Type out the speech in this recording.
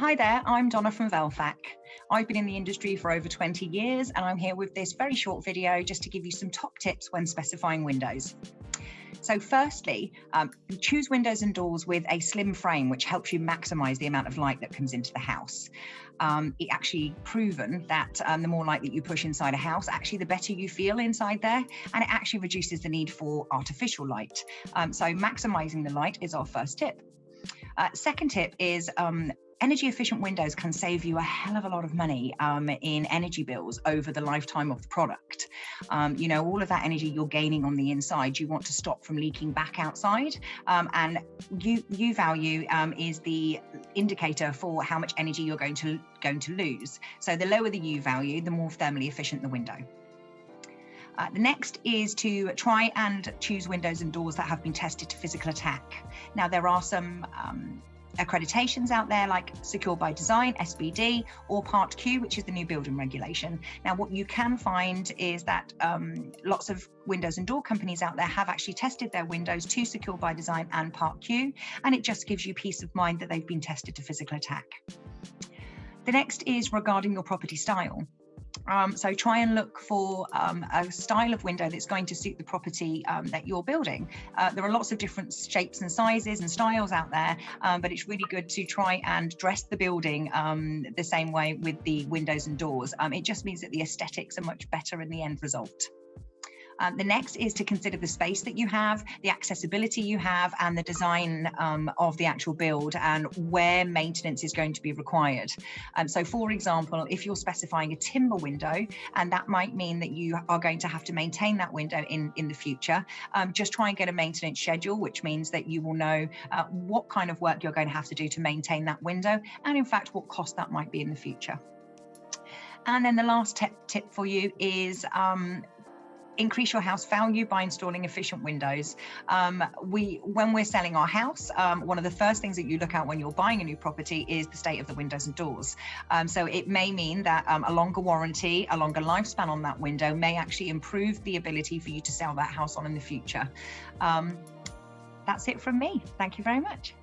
Hi there, I'm Donna from Velfac. I've been in the industry for over 20 years and I'm here with this very short video just to give you some top tips when specifying windows. So firstly, choose windows and doors with a slim frame, which helps you maximize the amount of light that comes into the house. It actually proven that the more light that you push inside a house, actually the better you feel inside there, and it actually reduces the need for artificial light. So maximizing the light is our first tip. Second tip is energy efficient windows can save you a hell of a lot of money in energy bills over the lifetime of the product. All of that energy you're gaining on the inside, you want to stop from leaking back outside. And U value is the indicator for how much energy you're going to lose. So the lower the U value, the more thermally efficient the window. The next is to try and choose windows and doors that have been tested to physical attack. Now, there are some accreditations out there like Secure by Design, SBD, or Part Q, which is the new building regulation. Now, what you can find is that lots of windows and door companies out there have actually tested their windows to Secure by Design and Part Q, and it just gives you peace of mind that they've been tested to physical attack. The next is regarding your property style. So try and look for a style of window that's going to suit the property that you're building. There are lots of different shapes and sizes and styles out there, but it's really good to try and dress the building the same way with the windows and doors. It just means that the aesthetics are much better in the end result. The next is to consider the space that you have, the accessibility you have, and the design of the actual build and where maintenance is going to be required. So for example, if you're specifying a timber window, and that might mean that you are going to have to maintain that window in the future, just try and get a maintenance schedule, which means that you will know what kind of work you're going to have to do to maintain that window, and in fact, what cost that might be in the future. And then the last tip for you is increase your house value by installing efficient windows. When we're selling our house, one of the first things that you look at when you're buying a new property is the state of the windows and doors. So it may mean that a longer warranty, a longer lifespan on that window may actually improve the ability for you to sell that house on in the future. That's it from me. Thank you very much.